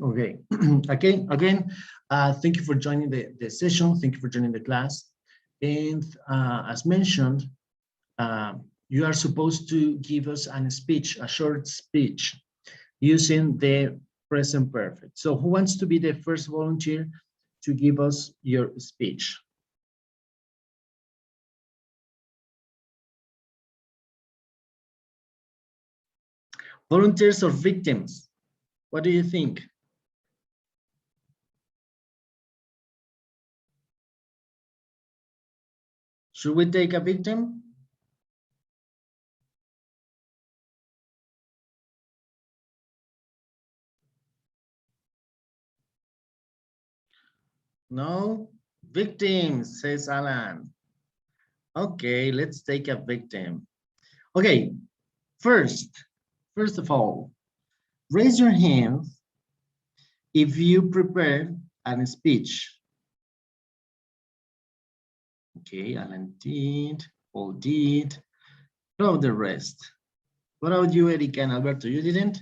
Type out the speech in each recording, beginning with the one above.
Okay. Again, thank you for joining the session. Thank you for joining the class. And as mentioned, you are supposed to give us a speech, a short speech, using the present perfect. So who wants to be the first volunteer to give us your speech? Volunteers or victims? What do you think? Should we take a victim? No? Victims, says Alan. Okay, let's take a victim. Okay, first of all, raise your hands if you prepare a speech. Okay, Alan did, Paul did. What about the rest? What about you, Erika and Alberto? You didn't?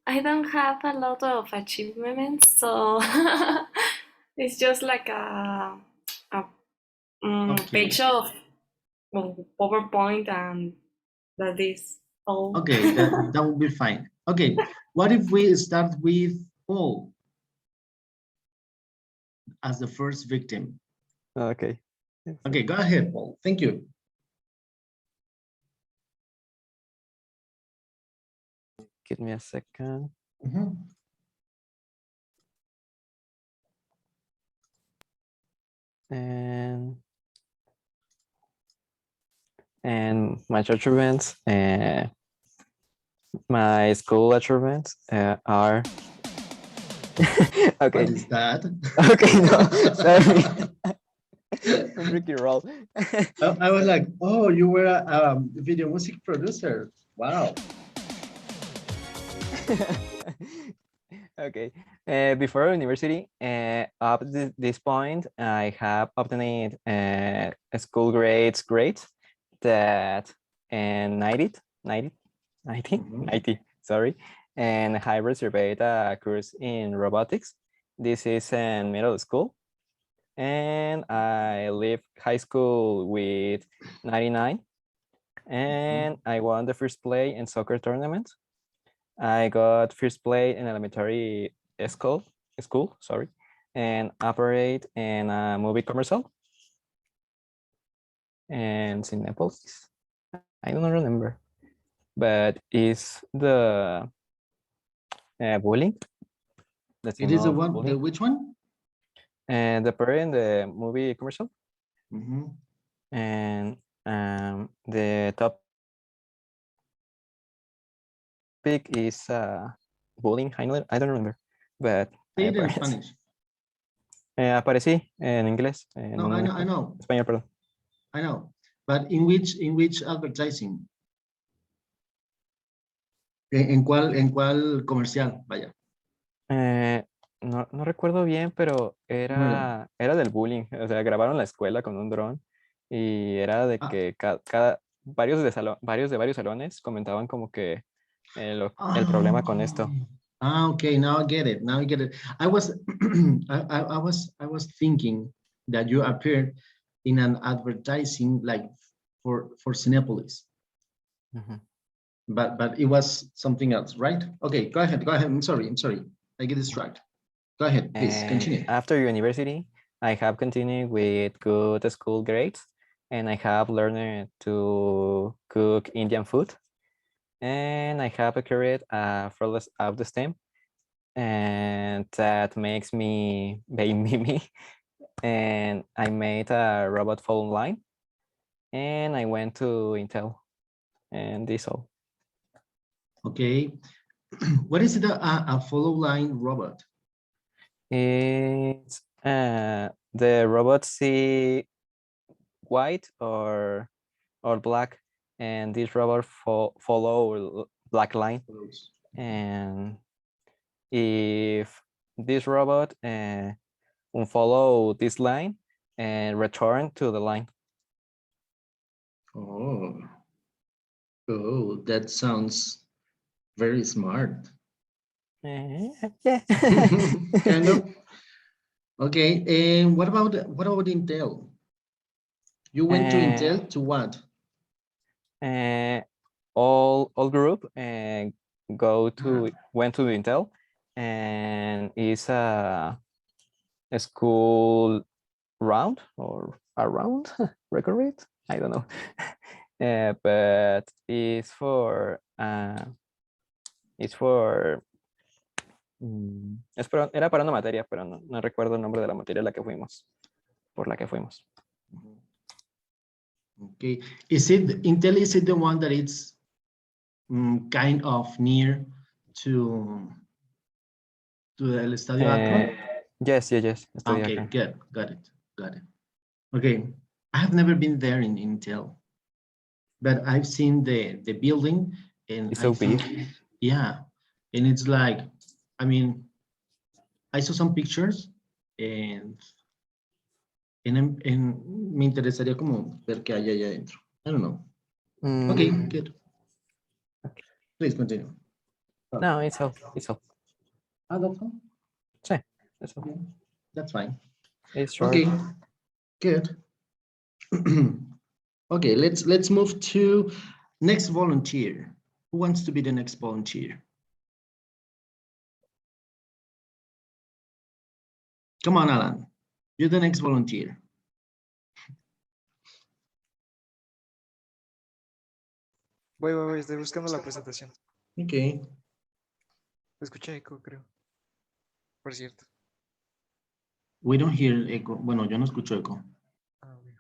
I don't have a lot of achievements, so it's just like a Okay. page of PowerPoint, and that is all. Okay, that will be fine. Okay, what if we start with Paul as the first victim? Okay. Okay, go ahead, Paul. Thank you. Give me a second. And my church events and my school achievements are okay. What is that? Okay, no, sorry. I'm Ricky Roll. I was like, oh, you were a video music producer. Wow. Okay. Before university, up to this point, I have obtained school grades that 90, 90, 90, 90, sorry. And I reserved a course in robotics. This is in middle school. And I leave high school with 99. And I won the first play in soccer tournament. I got first play in elementary school, sorry, and operate in a movie commercial. And Cinepolis, I don't remember, but is the bullying? It is the one, the which one? And the part in the movie commercial. And the topic is bullying. I don't remember, but Say it in Spanish. Aparecí en inglés. No, I know. Español, perdón. I know, but in which advertising? ¿En cuál comercial? Vaya. No recuerdo bien, pero era del bullying. O sea, grabaron la escuela con un dron y era de que varios de varios salones comentaban como que el problema con esto. Okay, now I get it. Now I get it. I was I was thinking that you appeared in an advertising like for Cinepolis. But it was something else, right? Okay, go ahead. I'm sorry. I get distracted. Go ahead, please continue. After university, I have continued with good school grades, and I have learned to cook Indian food, and I have acquired a flawless self-esteem, and that makes me me. And I made a robot phone line, and I went to Intel, and this all. Okay, what is a follow line robot? It's the robot see white or black, and this robot follow black line. And if this robot follow this line and return to the line. Oh, that sounds Very smart. Yeah. Kind of. Okay, and what about Intel? You went to Intel to what? All group and went to Intel, and it's a school round or around record rate. I don't know, but it's for era para una materia, pero no recuerdo el nombre de la materia a la que fuimos, por la que fuimos. Okay, is it Intel? Is it the one that it's kind of near to el Estadio Akron? Yes. Estoy Okay, acá. good, got it. Okay, I have never been there in Intel, but I've seen the building, and It's I so think, big. yeah, and it's like, I mean, I saw some pictures, and me interesaría como ver qué hay allá adentro. I don't know. Okay, good. Please continue. No, it's all. Ah, that's all? Sí, that's all. Okay, that's fine. It's short. Okay, good. Okay, let's move to next volunteer. Who wants to be the next volunteer? Come on, Alan. You're the next volunteer. Voy, estoy buscando la presentación. Okay. Escuché eco, creo. Por cierto. We don't hear echo. Bueno, yo no escucho eco. A ver.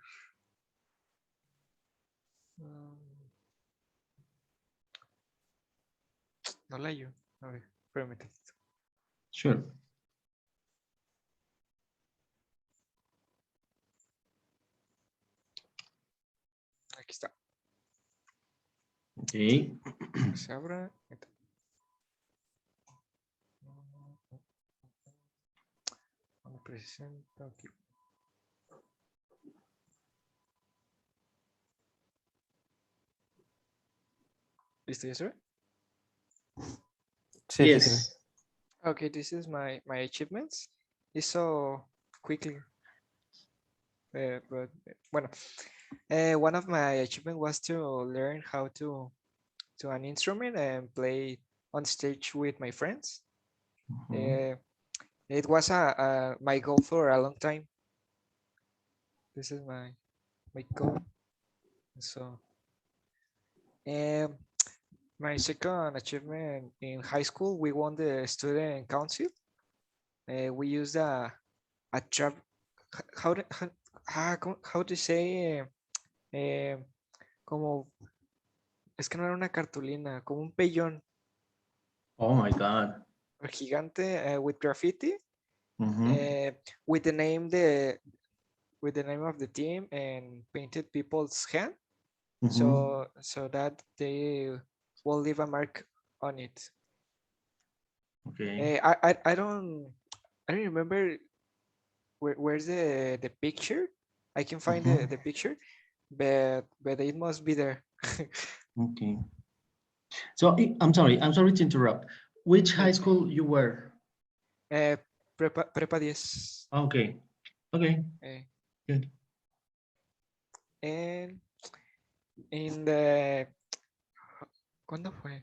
No la hallo. A ver, espérame tantito. Sure. Aquí está. Okay. Se abra. Me presento aquí. ¿Listo? ¿Ya se ve? Sí, Yes. sí, sí. Okay, this is my achievements. It's so quickly. But bueno, one of my achievements was to learn how to an instrument and play on stage with my friends. It was my goal for a long time. This is my goal. So, my second achievement in high school, we won the student council. We used a trap. How to say? Como es que no era una cartulina, como un pellón. Oh my God. Gigante with graffiti. Mm-hmm. With the name of the team and painted people's hand, Mm-hmm. so that they will leave a mark on it. Okay. I don't remember where's the picture. I can find the picture, but it must be there. Okay. So I'm sorry to interrupt. Which high school you were? Prepa 10. Okay. Okay. Good. And in the ¿cuándo fue?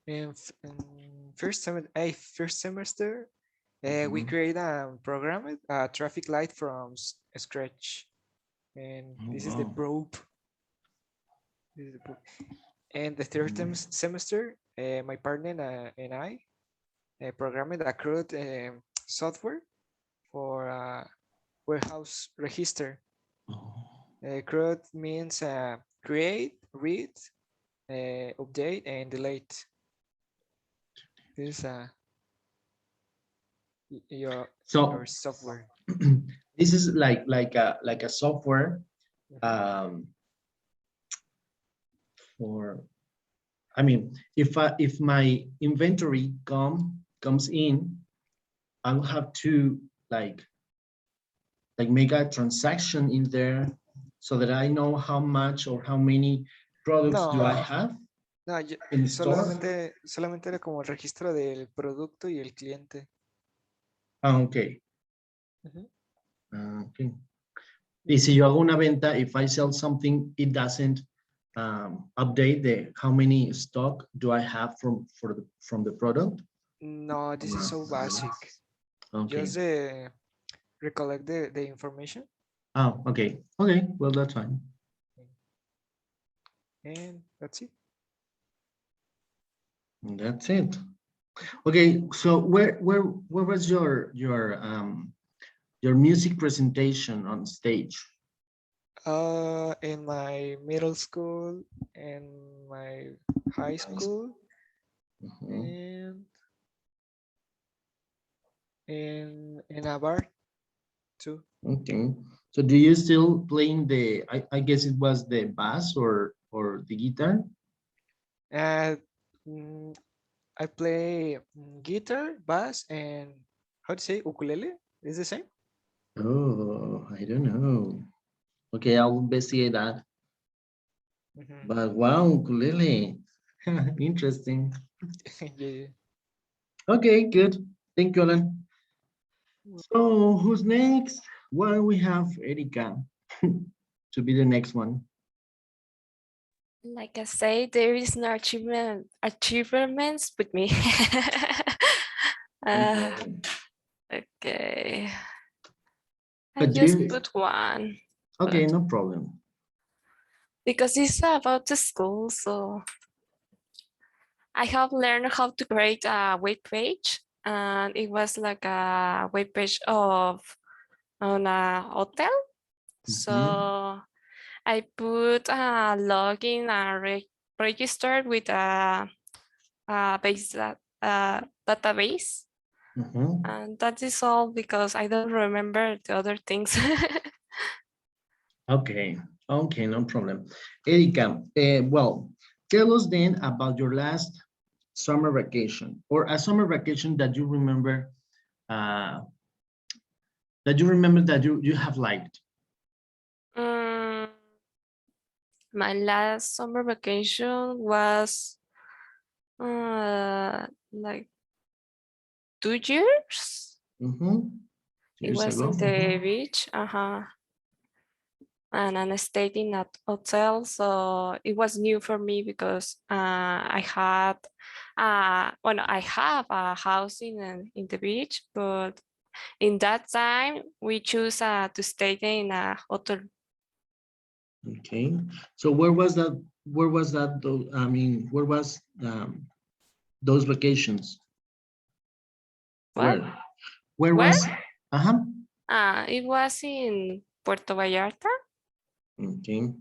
In first semester, we create a program, a traffic light from scratch, and this is the probe. And the third semester, my partner and I programmed a CRUD software for warehouse register. CRUD means create, read, update, and delete. This is your software. This is like a software for, I mean, if my inventory comes in, I will have to like make a transaction in there so that I know how much or how many products do I have. No, in store? solamente era como el registro del producto y el cliente. Ah, okay. Ujú. Okay. Y si yo hago una venta, if I sell something, it doesn't update the how many stock do I have from the product? No, this is so basic. Okay. Just recollect the information. Oh, okay. Okay. Well, that's fine. And that's it. That's it. Okay. So where was your music presentation on stage? In my middle school and my high school Mhm. and in a bar too. Okay. So do you still playing the, I guess it was the bass or the guitar? And mm, I play guitar, bass, and how to say ukulele? Is the same? Oh, I don't know. Okay, I'll investigate that. Mhm. But wow, ukulele. Interesting. Yeah. Okay, good. Thank you, Alan. So who's next? Well, we have Erika to be the next one. Like I say, there is no achievements with me. Uh, Okay. okay. I But just you, put one, okay, but no problem. because it's about the school, so I have learned how to create a web page, and it was like a web page of on a hotel. Mhm. So I put a login and registered with a database, Mhm. and that is all because I don't remember the other things. Okay, okay, no problem. Erika, well, tell us then about your last summer vacation or a summer vacation uh, that you have liked. Mm, my last summer vacation was like 2 years. Mm-hmm. It Years was ago. in the beach, and I stayed in a hotel, so it was new for me because I had, well, I have a house in the beach, but in that time we choose to stay in a hotel. Okay. So where was that? Where was that? I mean, where was those vacations? What? Where? Where Where? was? Uh-huh. It was in Puerto Vallarta. Okay.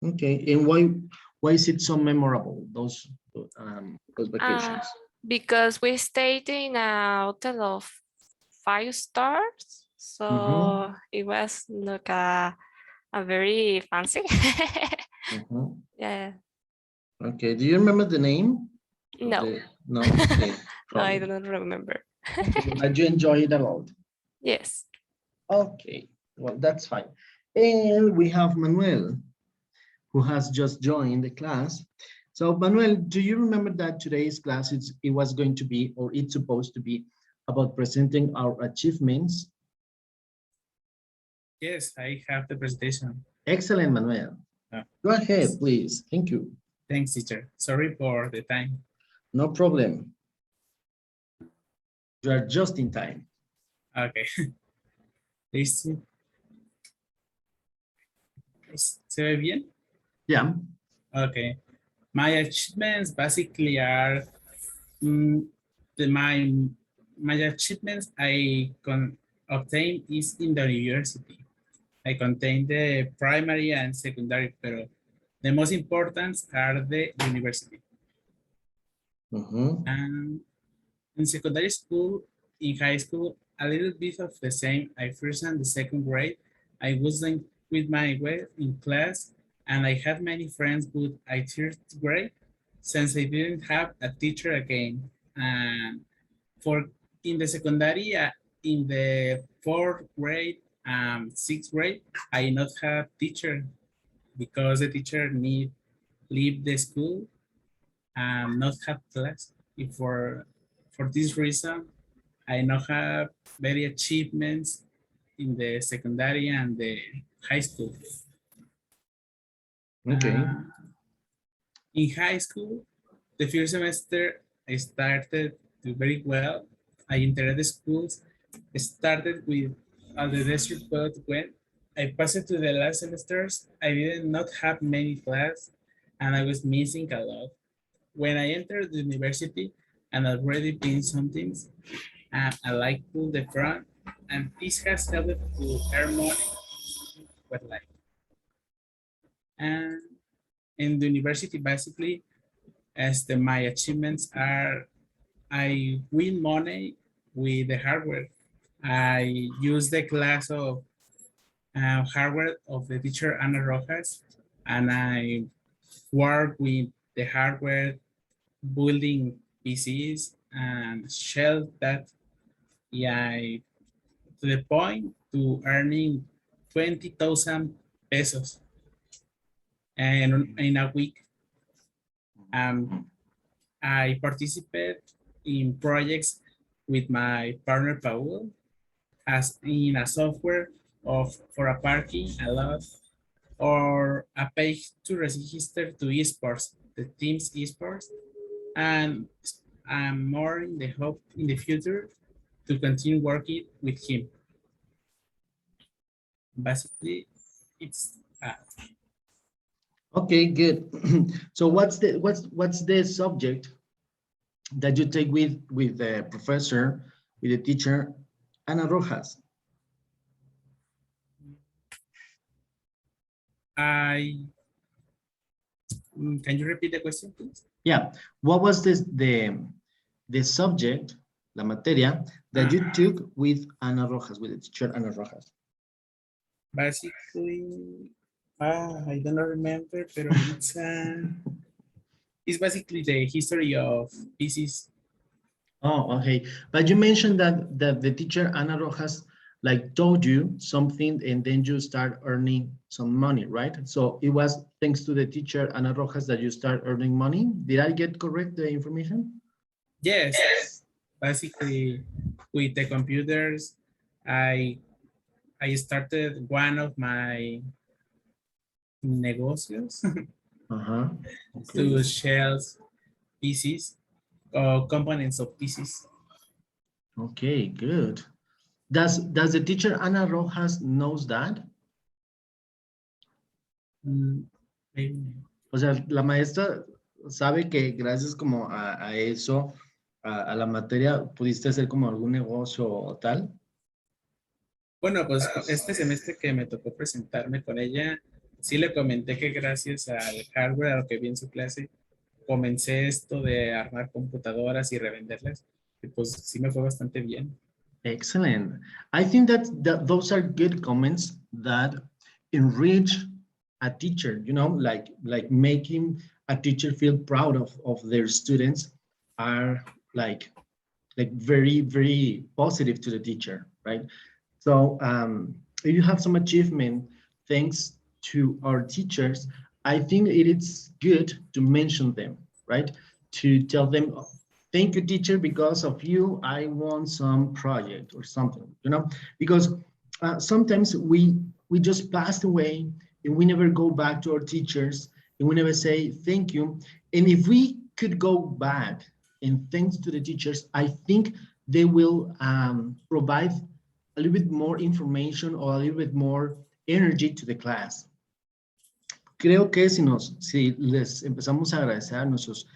Okay. And why is it so memorable? Those Uh, vacations. because we stayed in a hotel of 5 stars, Mm-hmm. so it was like a very fancy. Mm-hmm. Yeah. Okay. Do you remember the name of No. the? No. Okay. No, I Problem. don't remember. Okay. But you enjoy it a lot. Yes. Okay. Well, that's fine. And we have Manuel, who has just joined the class. So Manuel, do you remember that today's class, it was going to be, or it's supposed to be about presenting our achievements? Yes, I have the presentation. Excellent, Manuel. Yeah. Go ahead, please. Thank you. Thanks, teacher. Sorry for the time. No problem. You are just in time. Okay. ¿Listo? ¿Se ve bien? Yeah. Okay. My achievements basically are mm, my achievements I obtained is in the university. I contain the primary and secondary, but the most important are the university. Mm-hmm. And in secondary school, in high school, a little bit of the same. I first and the second grade, I was in, with my way in class, and I had many friends, but I third grade, since I didn't have a teacher again. And for in the secondary, in the fourth grade, sixth grade, I not have teacher because the teacher need leave the school and not have class. If for this reason, I not have very achievements in the secondary and the high school. Okay. In high school, the first semester I started to very well. I entered the schools, started with the desert, but when I passed to the last semesters, I did not have many class and I was missing a lot. When I entered the university and already been some things, I like pull the front, and this has helped to earn money. But like, and in the university, basically, my achievements are, I win money with the hardware. I use the class of hardware of the teacher Ana Rojas, and I work with the hardware, building PCs and shell that, yeah, to the point to earning 20,000 pesos and in a week. I participate in projects with my partner Paul as in a software of for a parking a lot or a page to register to esports, the team's esports, and I'm more in the hope in the future to continue working with him. Basically, it's Okay, good. So what's the subject that you take with the professor, with the teacher, Ana Rojas? Can you repeat the question, please? Yeah, what was the subject, la materia, that you took with Ana Rojas, with the teacher Ana Rojas? Basically, I don't remember, but it's basically the history of pieces. Oh, okay. But you mentioned that the teacher Ana Rojas like told you something and then you start earning some money, right? So it was thanks to the teacher Ana Rojas that you start earning money. Did I get correct the information? Yes, basically with the computers, I started one of my negocios Uh-huh. to Okay. shells pieces or components of pieces. Okay, good. Does the teacher Ana Rojas knows that? Maybe. O sea, la maestra sabe que gracias como a eso, a la materia, pudiste hacer como algún negocio o tal. Bueno, pues este semestre que me tocó presentarme con ella, sí le comenté que gracias al hardware, a lo que vi en su clase, comencé esto de armar computadoras y revenderlas. Y pues sí me fue bastante bien. Excellent. I think that those are good comments that enrich a teacher, you know, like making a teacher feel proud of their students are like very, very positive to the teacher, right? So if you have some achievement, thanks to our teachers, I think it is good to mention them, right? To tell them, thank you, teacher, because of you, I won some project or something, you know, because sometimes we just passed away and we never go back to our teachers and we never say thank you. And if we could go back and thanks to the teachers, I think they will provide a little bit more information or a little bit more energy to the class. Creo que si les empezamos a agradecer a nuestros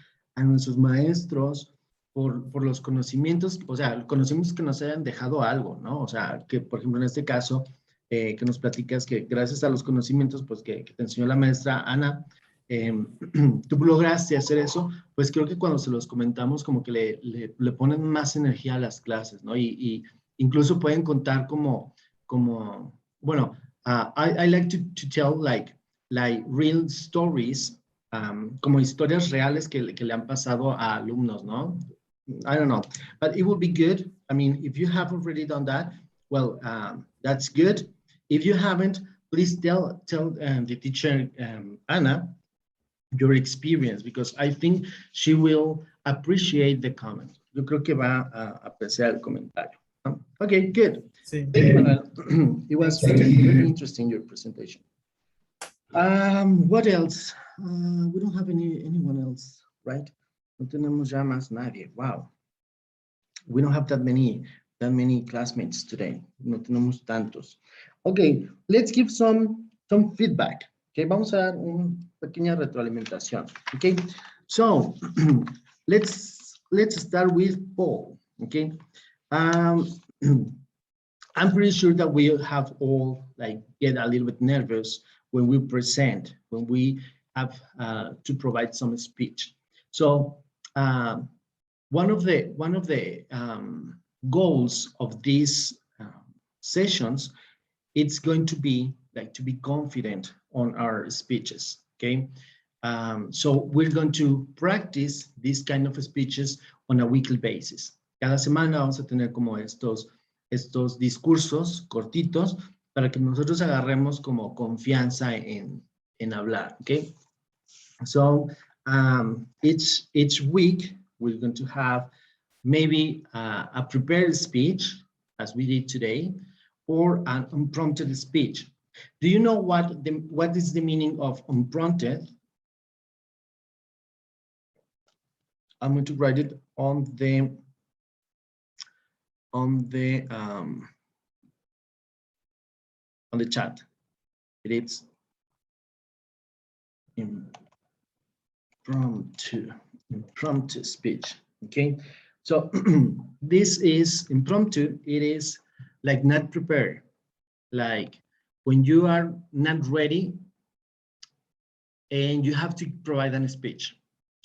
maestros por los conocimientos, o sea, conocimientos que nos hayan dejado algo, ¿no? O sea, que por ejemplo en este caso, que nos platicas que gracias a los conocimientos pues, que te enseñó la maestra Ana, tú lograste hacer eso, pues creo que cuando se los comentamos como que le ponen más energía a las clases, ¿no? Y incluso pueden contar como bueno, I like to tell like real stories, como historias reales que le han pasado a alumnos, ¿no? I don't know, but it would be good. I mean, if you have already done that, well, that's good. If you haven't, please tell the teacher, Anna, your experience, because I think she will appreciate the comment. Yo creo que va a apreciar el comentario. Okay, good. Sí. Thank you, Manuel. It was very interesting, your presentation. What else? We don't have anyone else, right? No tenemos ya más nadie. Wow. We don't have that many classmates today. No tenemos tantos. Okay, let's give some feedback. Okay, vamos a dar una pequeña retroalimentación. Okay, so let's start with Paul. Okay, I'm pretty sure that we have all like get a little bit nervous when we present, when we have to provide some speech. So one of the goals of these sessions, it's going to be like to be confident on our speeches. Okay, so we're going to practice these kind of speeches on a weekly basis. Cada semana vamos a tener como estos discursos cortitos para que nosotros agarremos como confianza en hablar. Okay, so each week we're going to have maybe a prepared speech, as we did today, or an unprompted speech. Do you know what is the meaning of unprompted? I'm going to write it on the chat. It is impromptu speech. Okay, so this is impromptu. It is like not prepared, like when you are not ready and you have to provide a speech.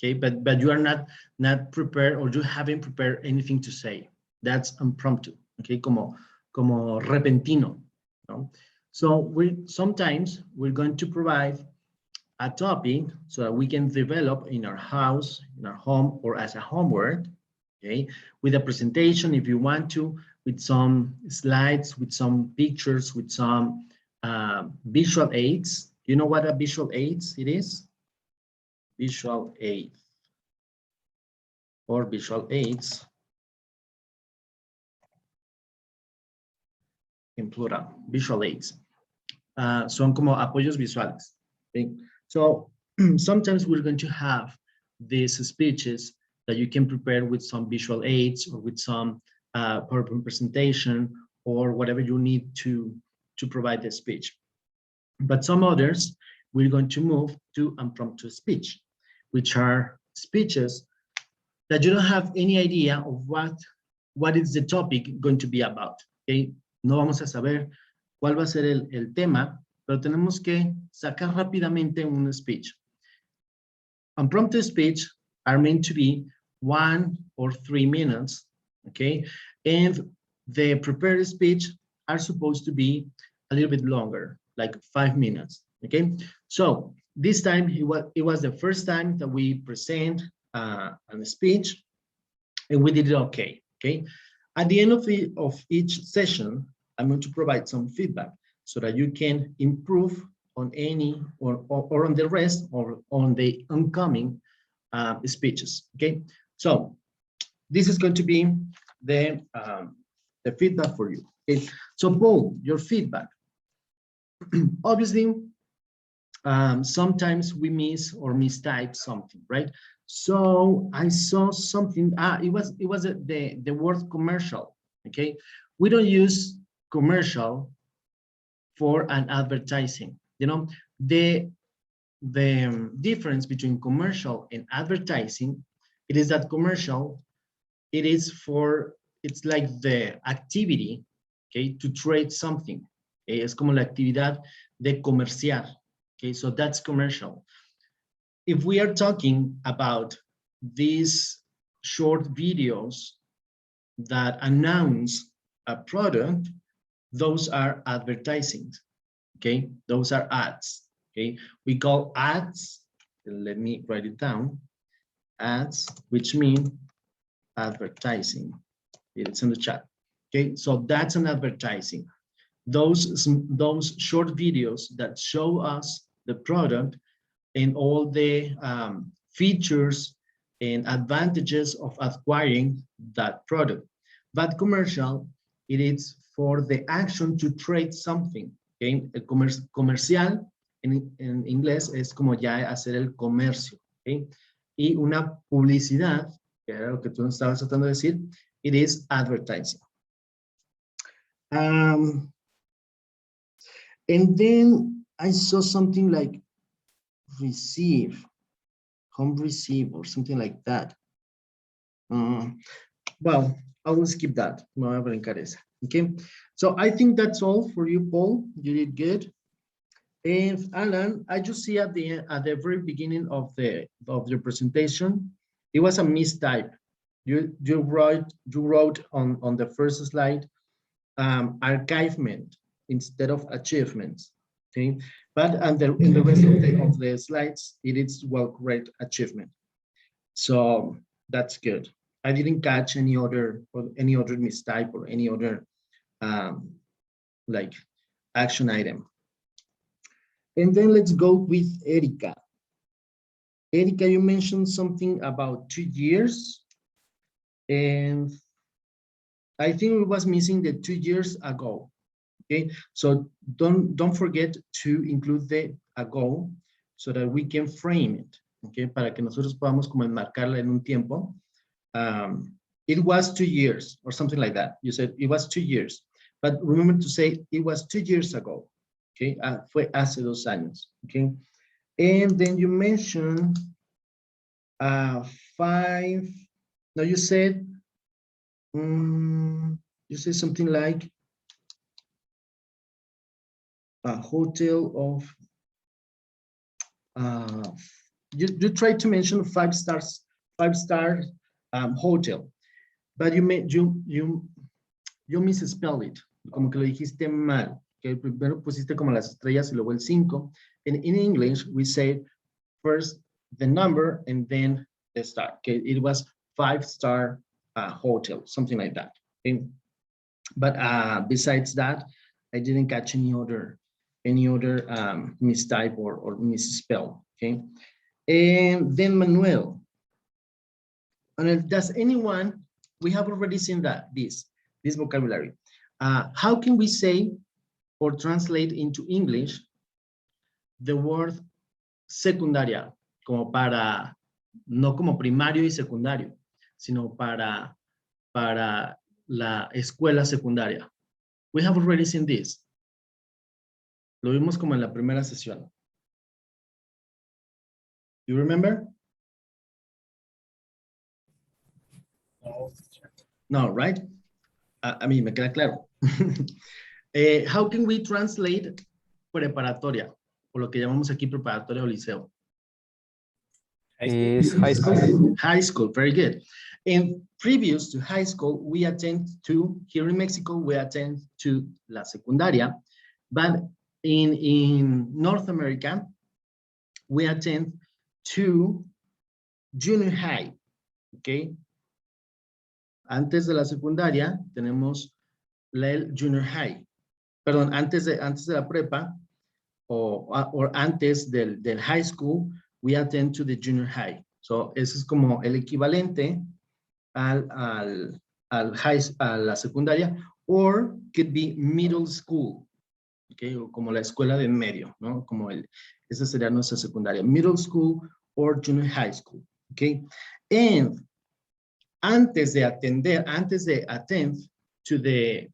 Okay, but you are not prepared, or you haven't prepared anything to say. That's impromptu. Okay, como repentino. No? So sometimes we're going to provide a topic so that we can develop in our house, in our home, or as a homework, okay, with a presentation if you want to, with some slides, with some pictures, with some visual aids. You know what a visual aids it is? Visual aid or visual aids in plural, visual aids. Son como apoyos visuales. Okay? So sometimes we're going to have these speeches that you can prepare with some visual aids or with some PowerPoint presentation or whatever you need to provide the speech. But some others, we're going to move to impromptu speech, which are speeches that you don't have any idea of what is the topic going to be about. Okay? No vamos a saber cuál va a ser el tema, pero tenemos que sacar rápidamente un speech. Impromptu speech are meant to be 1 or 3 minutes, okay? And the prepared speech are supposed to be a little bit longer, like 5 minutes, okay? So this time it was the first time that we present a speech, and we did it okay, okay? At the end of each session, I'm going to provide some feedback so that you can improve on any or on the rest or on the upcoming speeches. Okay, so this is going to be the feedback for you. Okay, so Paul, your feedback. Obviously, sometimes we miss or mistype something, right? So I saw something. It was the word commercial. Okay, we don't use commercial for an advertising. You know, the difference between commercial and advertising, it is that commercial, it's like the activity, okay, to trade something. Okay? Es como la actividad de comerciar. Okay, so that's commercial. If we are talking about these short videos that announce a product, those are advertising. Okay, those are ads. Okay, we call ads, let me write it down, ads, which mean advertising. It's in the chat. Okay, so that's an advertising. Those short videos that show us the product and all the features and advantages of acquiring that product. But commercial, it is for the action to trade something. Okay? El comercial en inglés es como ya hacer el comercio. Okay? Y una publicidad, que era lo que tú estabas tratando de decir, it is advertising. And then I saw something like receive, home receive, or something like that. Well, I will skip that. Me voy a brincar esa. Okay, so I think that's all for you, Paul. You did good. And Alan, I just see at the very beginning of your presentation, it was a mistype. You wrote on the first slide archivement instead of achievements. Okay, but in the rest of the slides, it is well correct achievement. So that's good. I didn't catch any other mistype or any other like action item. And then let's go with Erika. Erika, you mentioned something about 2 years, and I think it was missing the 2 years ago. Okay, so don't forget to include the ago so that we can frame it. Okay, para que nosotros podamos como enmarcarla en un tiempo. It was 2 years or something like that. You said it was 2 years, but remember to say it was 2 years ago. Okay, fue hace 2 años. Okay, and then you mentioned 5. No, you said something like a hotel of. You tried to mention 5-star hotel, but you misspelled it, como que lo dijiste mal, que primero pusiste como las estrellas y luego el 5. And in English, we say first the number and then the star. Okay, it was 5-star hotel, something like that. Okay? But besides that, I didn't catch any other mistype or misspell. Okay, and then Manuel. And does anyone? We have already seen this vocabulary. How can we say or translate into English the word secundaria, como para, no como primario y secundario, sino para la escuela secundaria? We have already seen this. Lo vimos como en la primera sesión. You remember? No, right? A mí me queda claro. How can we translate preparatoria, o lo que llamamos aquí preparatoria o liceo? Is high school. High school, very good. And previous to high school, we attend to, here in Mexico, we attend to la secundaria, but in North America, we attend to junior high, okay? Antes de la secundaria, tenemos el junior high. Perdón, antes de la prepa, o antes del high school, we attend to the junior high. So, eso es como el equivalente a la secundaria, or could be middle school, okay, o como la escuela de medio, ¿no? Como esa sería nuestra secundaria, middle school or junior high school, okay? And antes de attend to the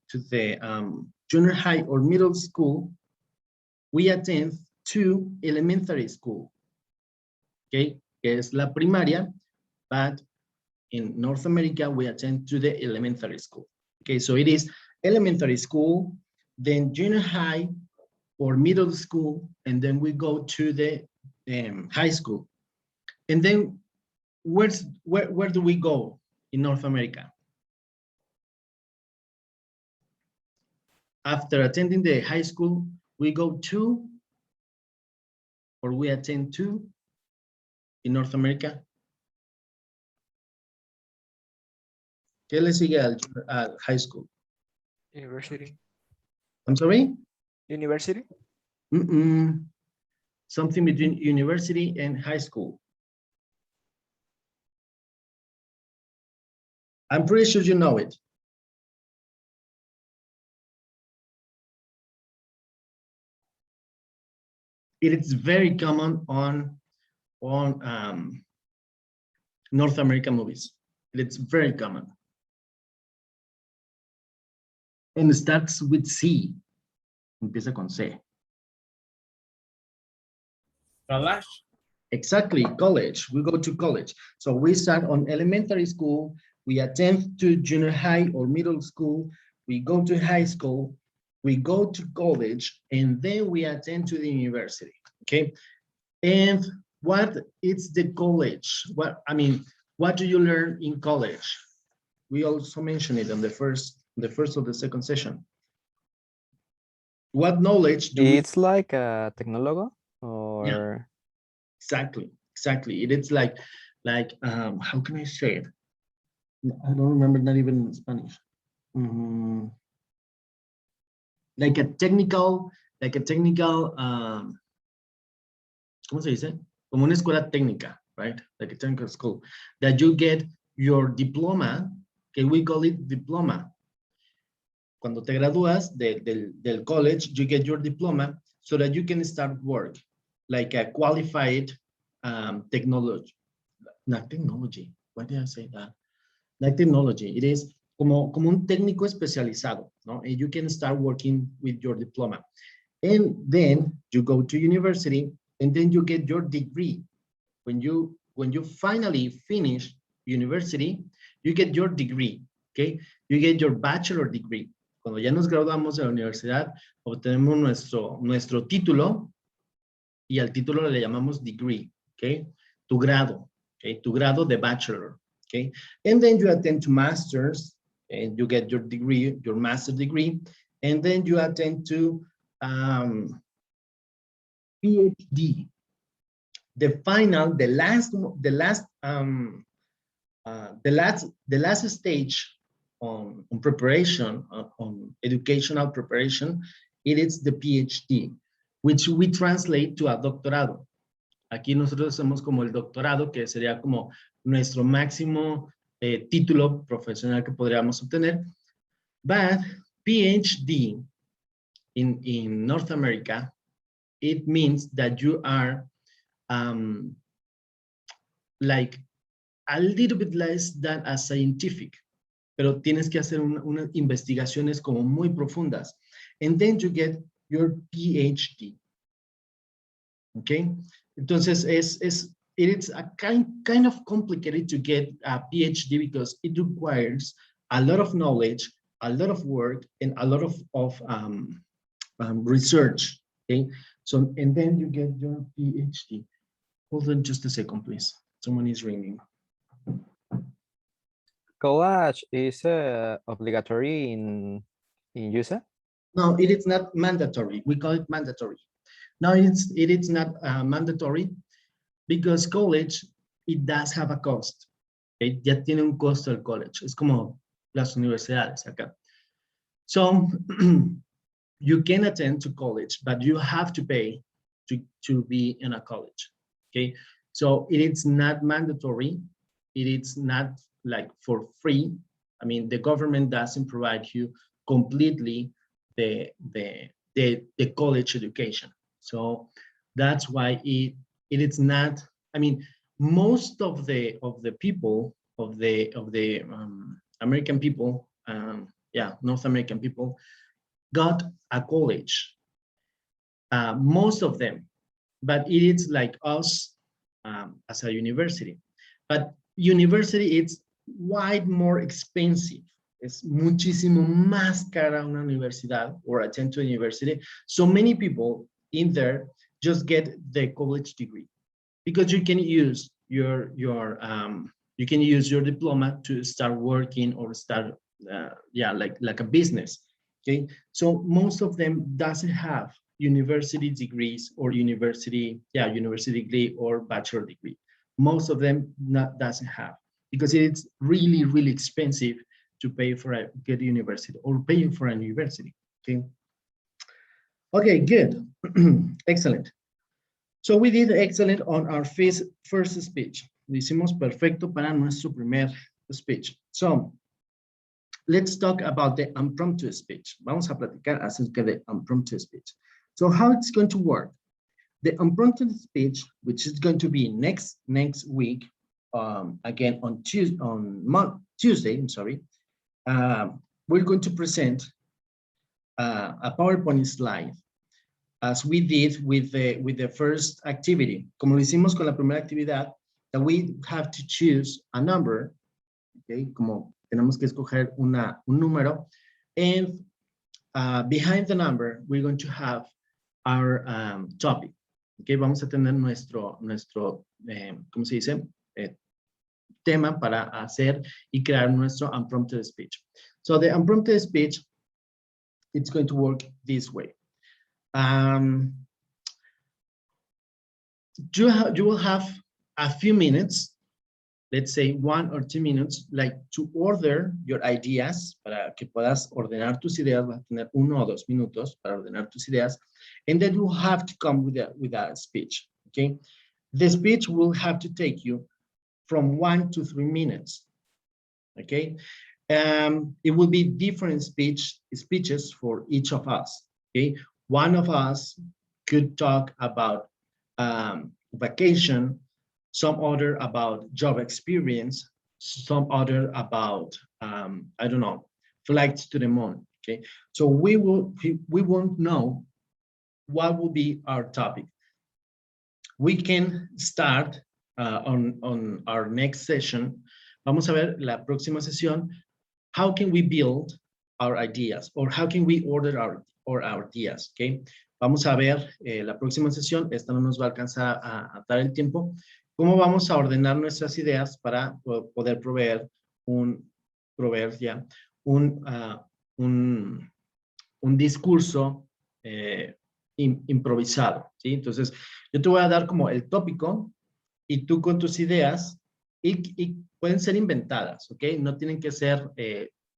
junior high or middle school, we attend to elementary school, okay, que es la primaria, but in North America, we attend to the elementary school. Okay, so it is elementary school, then junior high or middle school, and then we go to the high school. And then where do we go in North America? After attending the high school, we go to, or we attend to, in North America. ¿Qué le sigue al high school? University. I'm sorry? University. Something between university and high school. I'm pretty sure you know it. It is very common on North American movies. It's very common. And it starts with C. Empieza con C. College. Exactly, college. We go to college. So we start on elementary school, we attend to junior high or middle school, we go to high school, we go to college, and then we attend to the university, okay? And what is the college? What do you learn in college? We also mentioned it on the first or the second session. What knowledge do we? It's like a technologo or Yeah. Exactly. It is like how can I say it? I don't remember, not even in Spanish. Like a technical, ¿cómo se dice? Como una escuela técnica, right? Like a technical school, that you get your diploma, okay, we call it diploma. Cuando te gradúas del college, you get your diploma so that you can start work, like a qualified technology. Not technology, why did I say that? Like technology, it is como un técnico especializado, ¿no? And you can start working with your diploma. And then you go to university, and then you get your degree. When you finally finish university, you get your degree, okay? You get your bachelor degree. Cuando ya nos graduamos de la universidad, obtenemos nuestro título, y al título le llamamos degree, okay? Tu grado, okay? Tu grado de bachelor, okay? And then you attend to masters, and you get your degree, your master degree, and then you attend to PhD. The last stage on preparation, on educational preparation, it is the PhD, which we translate to a doctorado. Aquí nosotros hacemos como el doctorado, que sería como nuestro máximo título profesional que podríamos obtener. But PhD in North America, it means that you are like a little bit less than a scientific, pero tienes que hacer unas investigaciones como muy profundas. And then you get your PhD. Okay? Entonces, it's a kind of complicated to get a PhD because it requires a lot of knowledge, a lot of work, and a lot of research. Okay? So, and then you get your PhD. Hold on just a second, please. Someone is ringing. college is obligatory in USA? No, it is not mandatory. We call it mandatory. No, it is not mandatory because college, it does have a cost. Okay? Ya tiene un costo el college. Es como las universidades acá. So you can attend to college, but you have to pay to be in a college. Okay, so it is not mandatory. It is not like for free. I mean, the government doesn't provide you completely the college education. So that's why it is not. I mean, most of the people of the American people, North American people, got a college. Most of them, but it is like us as a university. But university, it's wide more expensive. Es muchísimo más cara una universidad or attend to a university. So many people in there just get the college degree because you can use your diploma to start working or start like a business. Okay, so most of them doesn't have university degrees or university degree or bachelor degree. Most of them doesn't have because it's really, really expensive to pay for a good university or paying for a university. Okay, good. Excellent. So we did excellent on our first speech. Lo hicimos perfecto para nuestro primer speech. So let's talk about the impromptu speech. Vamos a platicar acerca de impromptu speech. So how it's going to work? The impromptu speech, which is going to be next week, again on Tuesday, I'm sorry, we're going to present a PowerPoint slide as we did with the first activity. Como lo hicimos con la primera actividad, that we have to choose a number, okay, como tenemos que escoger un número, and behind the number, we're going to have our topic. Okay, vamos a tener nuestro ¿cómo se dice? Tema para hacer y crear nuestro impromptu speech. So the impromptu speech, it's going to work this way. You will have a few minutes, let's say 1 or 2 minutes, like to order your ideas, para que puedas ordenar tus ideas. Vas a tener 1 o 2 minutos para ordenar tus ideas, and then you have to come with a speech. Okay, the speech will have to take you from 1 to 3 minutes. Okay, it will be different speeches for each of us. Okay, one of us could talk about vacation, some other about job experience, some other about I don't know, flights to the moon. Okay, so we won't know what will be our topic. We can start on our next session. Vamos a ver la próxima sesión. How can we build our ideas, or how can we order our ideas? Okay, vamos a ver la próxima sesión. Esta no nos va a alcanzar a dar el tiempo. ¿Cómo vamos a ordenar nuestras ideas para poder proveer un discurso improvisado? ¿Sí? Entonces, yo te voy a dar como el tópico y tú con tus ideas, y pueden ser inventadas, ¿ok? No tienen que ser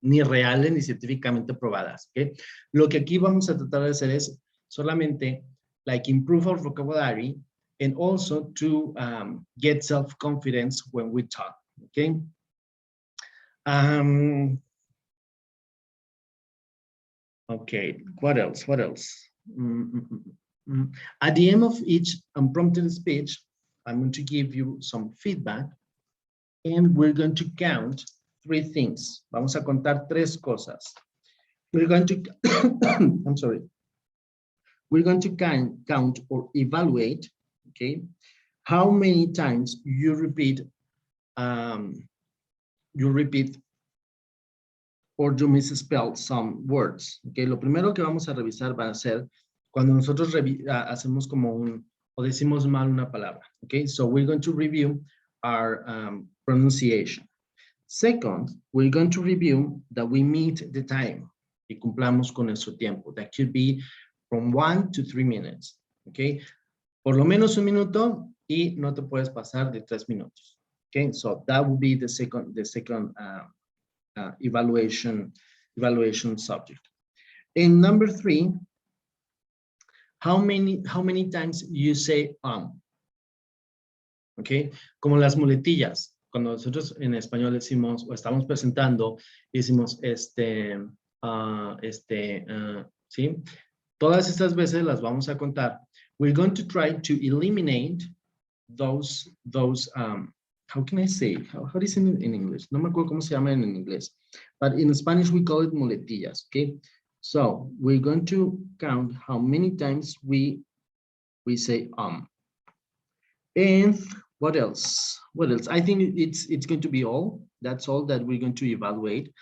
ni reales ni científicamente probadas, ¿ok? Lo que aquí vamos a tratar de hacer es solamente like improve our vocabulary and also to get self-confidence when we talk, okay? Okay, what else? At the end of each impromptu speech, I'm going to give you some feedback, and we're going to count 3 things. Vamos a contar 3 cosas. We're going to, I'm sorry. We're going to count or evaluate, okay, how many times you repeat or you misspell some words. Okay, lo primero que vamos a revisar va a ser cuando nosotros hacemos como o decimos mal una palabra. Okay, so we're going to review our pronunciation. Second, we're going to review that we meet the time, y cumplamos con nuestro tiempo. That could be from 1 to 3 minutes. Okay, por lo menos 1 minuto y no te puedes pasar de 3 minutos. Okay, so that will be the second evaluation subject. And number 3, how many times you say okay, como las muletillas. Cuando nosotros en español decimos o estamos presentando, decimos ¿sí? Todas estas veces las vamos a contar. We're going to try to eliminate those how can I say, how is it in English? No me acuerdo cómo se llama en inglés, but in Spanish we call it muletillas, okay? So we're going to count how many times we say And what else? What else? I think it's going to be all. That's all that we're going to evaluate.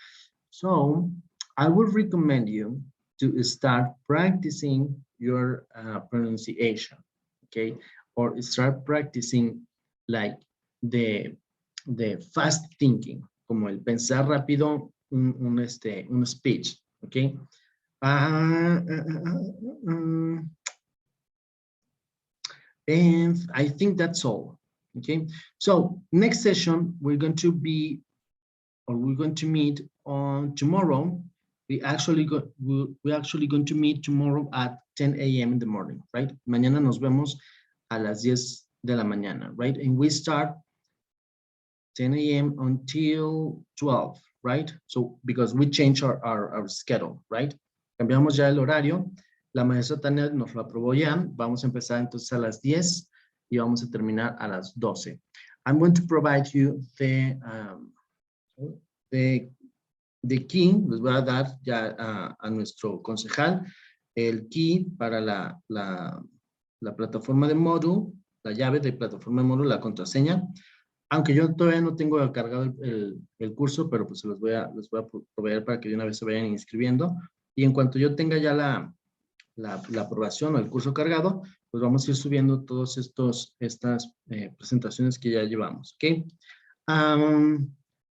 So I would recommend you to start practicing your pronunciation, okay? Or start practicing like the fast thinking, como el pensar rápido, un speech, okay? And I think that's all, okay? So next session, we're going to meet on tomorrow. We're actually going to meet tomorrow at 10 a.m. in the morning, right? Mañana nos vemos a las 10 de la mañana, right? And we start 10 a.m. until 12, right? So, because we change our schedule, right? Cambiamos ya el horario. La maestra Tania nos lo aprobó ya. Vamos a empezar entonces a las 10 y vamos a terminar a las 12. I'm going to provide you the key. Les voy a dar ya a nuestro concejal el key para la plataforma de Moodle, la llave de plataforma de Moodle, la contraseña. Aunque yo todavía no tengo cargado el curso, pero pues les voy a proveer para que de una vez se vayan inscribiendo. Y en cuanto yo tenga ya la aprobación o el curso cargado, pues vamos a ir subiendo todas estas presentaciones que ya llevamos, ¿ok?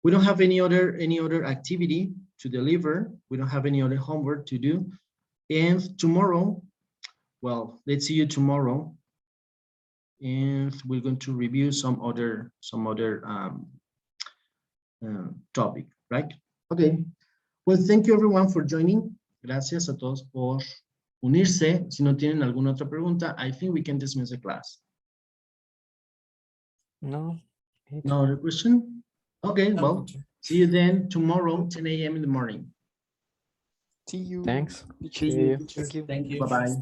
We don't have any other activity to deliver. We don't have any other homework to do. And tomorrow, well, let's see you tomorrow. And we're going to review some other topic, right? Okay. Well, thank you everyone for joining. Gracias a todos por unirse. Si no tienen alguna otra pregunta, I think we can dismiss the class. No. No other question? Okay, well, see you then tomorrow, 10 a.m. in the morning. See you. Thanks. Teacher. See you. Thank you. Thank you. Bye-bye.